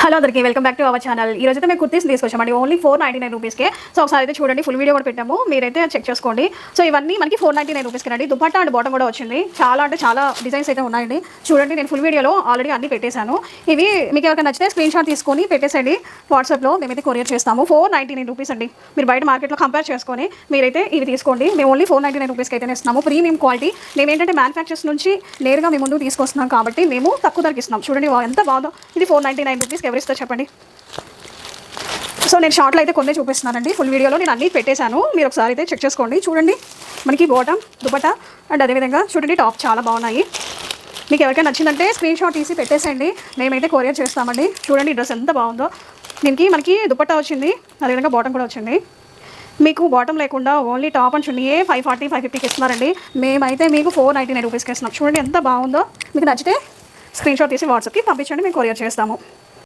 Hello అందరికీ welcome back to our channel. ఈ రోజైతే మేము కుర్తీస్ తీసుకొచ్చామండి ఓన్లీ 499 రూపీస్కే. సో ఒకసారి అయితే చూడండి, ఫుల్ వీడియో కూడా పెట్టాము, మీరైతే చెక్ చేసుకోండి. సో ఇవన్నీ మనకి 499 రూపీస్కి అండి. దుపట్టా అండ్ బాటమ్ కూడా వచ్చింది. చాలా అంటే చాలా డిజైన్స్ అయితే ఉన్నాయండి. చూడండి, నేను ఫుల్ వీడియోలో ఆల్రెడీ అన్ని పెట్టేశాను. ఇవి మీకు ఎవరికైనా నచ్చితే స్క్రీన్ షాట్ తీసుకొని పెట్టేసండి వాట్సాప్లో, మేమైతే కొరియర్ చేస్తాము. 499 రూపీస్ అండి. మీరు బయట మార్కెట్లో కంపేర్ చేసుకొని మీరైతే ఇవి తీసుకోండి. మేము ఓన్లీ 499 రూపీస్కి అయితే ఇస్తున్నాము. Premium quality. మేము ఏంటంటే మ్యానుఫ్యాక్చర్స్ నుంచి నేరుగా మేము ముందు తీసుకొస్తున్నాం కాబట్టి మేము తక్కువ ధరకి ఇస్తున్నాం. చూడండి ఎంత బాగుందో. ఇది 499 రూపీస్కి ఎవరిస్తో చెప్పండి. సో నేను షార్ట్లో అయితే కొన్ని చూపిస్తున్నానండి. ఫుల్ వీడియోలో నేను అన్నీ పెట్టేశాను, మీరు ఒకసారి అయితే చెక్ చేసుకోండి. చూడండి, మనకి బాటమ్, దుపట్టా అండ్ అదేవిధంగా చూడండి టాప్ చాలా బాగున్నాయి. మీకు ఎవరికైనా నచ్చిందంటే స్క్రీన్ షాట్ తీసి పెట్టేసేయండి, మేమైతే కొరియర్ చేస్తామండి. చూడండి డ్రెస్ ఎంత బాగుందో. దీనికి మనకి దుపట్టా వచ్చింది, అదేవిధంగా బాటమ్ కూడా వచ్చింది. మీకు బాటమ్ లేకుండా ఓన్లీ టాప్ అండ్ చున్నీయే 540, 550కి ఇస్తున్నారండి. మేమైతే మీకు 499 రూపీస్కి ఇస్తున్నాం. చూడండి ఎంత బాగుందో. మీకు నచ్చితే స్క్రీన్ షాట్ తీసి వాట్సాప్కి పంపించండి, మేము కొరియర్ చేస్తాము.